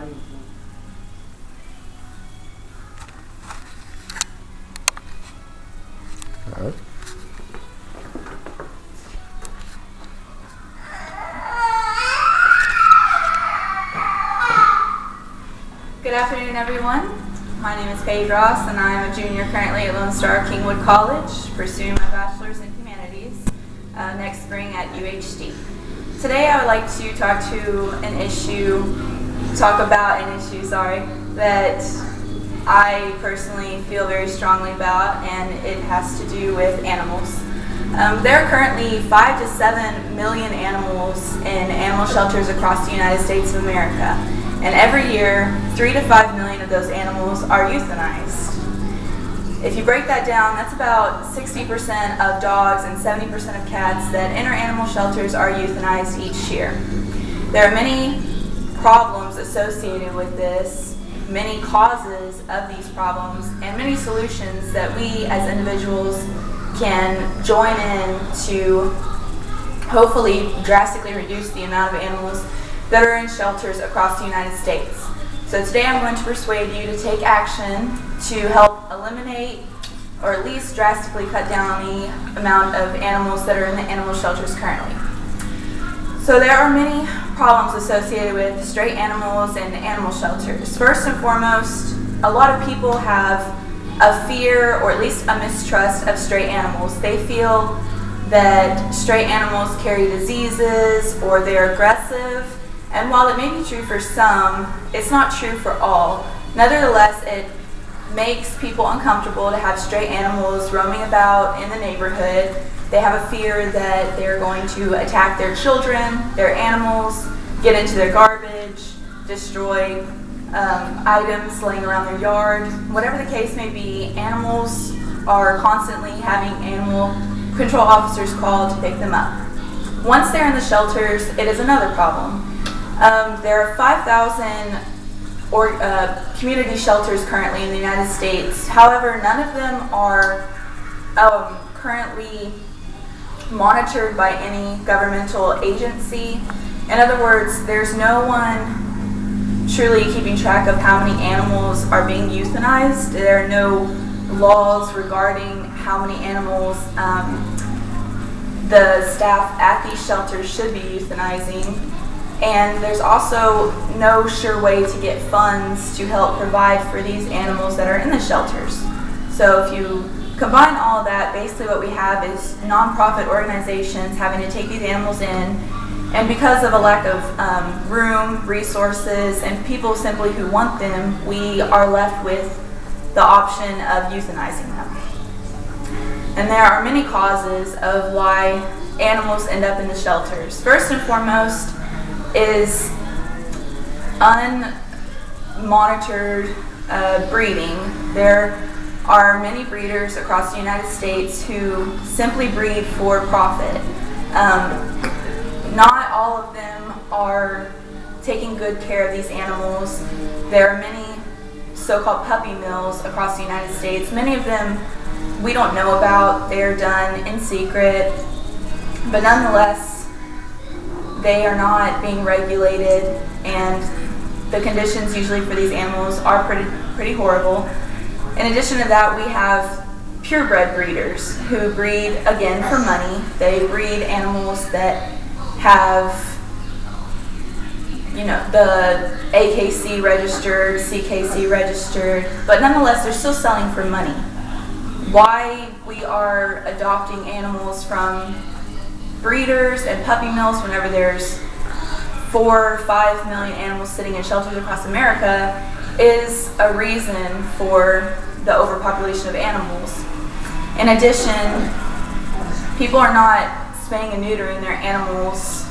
Alright. Good afternoon, everyone. My name is Paige Ross, and I'm a junior currently at Lone Star Kingwood College, pursuing my bachelor's in humanities next spring at UHD. Today, I would like to talk about an issue that I personally feel very strongly about, and it has to do with animals. There are currently 5 to 7 million animals in animal shelters across the United States of America. And every year, 3 to 5 million of those animals are euthanized. If you break that down, that's about 60% of dogs and 70% of cats that enter animal shelters are euthanized each year. There are many problems associated with this, many causes of these problems, and many solutions that we as individuals can join in to hopefully drastically reduce the amount of animals that are in shelters across the United States. So today I'm going to persuade you to take action to help eliminate or at least drastically cut down the amount of animals that are in the animal shelters currently. So there are many problems associated with stray animals and animal shelters. First and foremost, a lot of people have a fear or at least a mistrust of stray animals. They feel that stray animals carry diseases or they're aggressive. And while it may be true for some, it's not true for all. Nevertheless, it makes people uncomfortable to have stray animals roaming about in the neighborhood. They have a fear that they're going to attack their children, their animals, get into their garbage, destroy items laying around their yard. Whatever the case may be, animals are constantly having animal control officers called to pick them up. Once they're in the shelters, it is another problem. There are 5,000 community shelters currently in the United States. However, none of them are currently monitored by any governmental agency. In other words, there's no one truly keeping track of how many animals are being euthanized. There are no laws regarding how many animals the staff at these shelters should be euthanizing. And there's also no sure way to get funds to help provide for these animals that are in the shelters. So if you combine all of that, basically what we have is nonprofit organizations having to take these animals in, and because of a lack of room, resources, and people simply who want them, we are left with the option of euthanizing them. And there are many causes of why animals end up in the shelters. First and foremost is unmonitored breeding. There are many breeders across the United States who simply breed for profit. Not all of them are taking good care of these animals. There are many so-called puppy mills across the United States. Many of them we don't know about. They're done in secret, but nonetheless, they are not being regulated, and the conditions usually for these animals are pretty horrible. In addition to that, we have purebred breeders who breed, again, for money. They breed animals that have, the AKC registered, CKC registered, but nonetheless, they're still selling for money. Why we are adopting animals from breeders and puppy mills whenever there's 4 or 5 million animals sitting in shelters across America is a reason for the overpopulation of animals. In addition, people are not spaying and neutering their animals,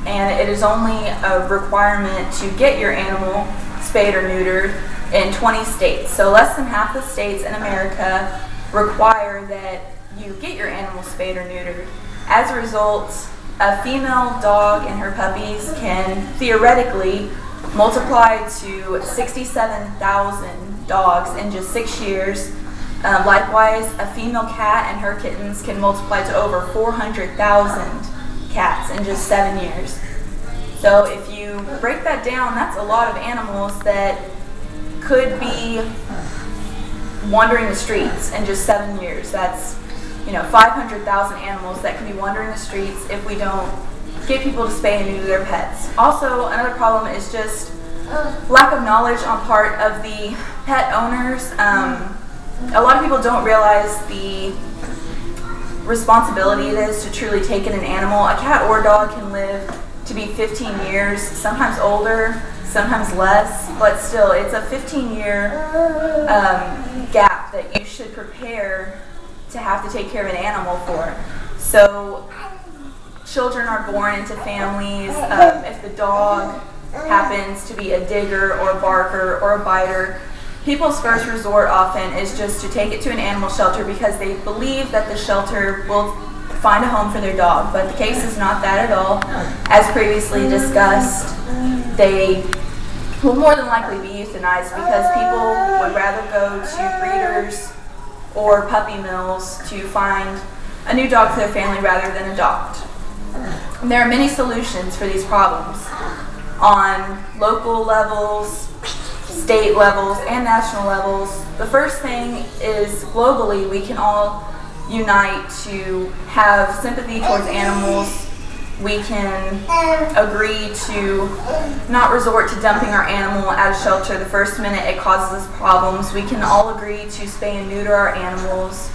and it is only a requirement to get your animal spayed or neutered in 20 states. So less than half the states in America require that you get your animal spayed or neutered. As a result, a female dog and her puppies can theoretically multiply to 67,000 dogs in just 6 years. Likewise, a female cat and her kittens can multiply to over 400,000 cats in just 7 years. So if you break that down, that's a lot of animals that could be wandering the streets in just 7 years. That's 500,000 animals that could be wandering the streets if we don't get people to spay and neuter their pets. Also, another problem is just lack of knowledge on part of the pet owners. A lot of people don't realize the responsibility it is to truly take in an animal. A cat or dog can live to be 15 years, sometimes older, sometimes less, but still it's a 15-year gap that you should prepare to have to take care of an animal for. So children are born into families. If the dog happens to be a digger or a barker or a biter, people's first resort often is just to take it to an animal shelter because they believe that the shelter will find a home for their dog, but the case is not that at all. As previously discussed, they will more than likely be euthanized because people would rather go to breeders or puppy mills to find a new dog for their family rather than adopt. And there are many solutions for these problems on local levels, state levels, and national levels. The first thing is globally we can all unite to have sympathy towards animals. We can agree to not resort to dumping our animal at a shelter the first minute it causes us problems. We can all agree to spay and neuter our animals.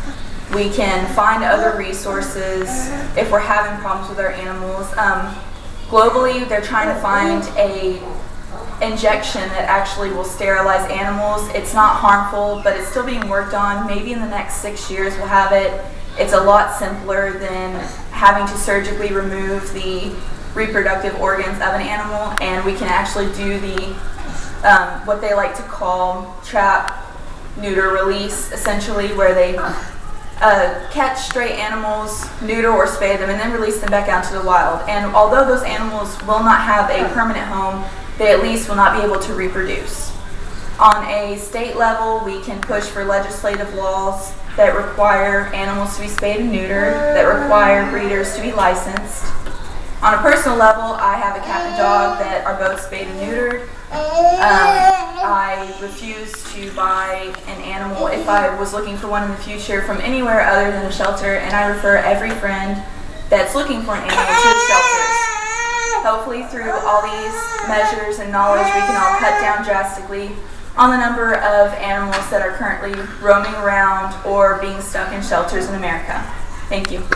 We can find other resources if we're having problems with our animals. Globally, they're trying to find a injection that actually will sterilize animals. It's not harmful, but it's still being worked on. Maybe in the next 6 years we'll have it. It's a lot simpler than having to surgically remove the reproductive organs of an animal, and we can actually do the what they like to call trap, neuter, release, essentially, where they catch stray animals, neuter or spay them, and then release them back out to the wild. And although those animals will not have a permanent home, they at least will not be able to reproduce. On a state level, we can push for legislative laws that require animals to be spayed and neutered, that require breeders to be licensed. On a personal level, I have a cat and dog that are both spayed and neutered. I refuse to buy an animal if I was looking for one in the future from anywhere other than a shelter, and I refer every friend that's looking for an animal to the shelters. Hopefully through all these measures and knowledge, we can all cut down drastically on the number of animals that are currently roaming around or being stuck in shelters in America. Thank you.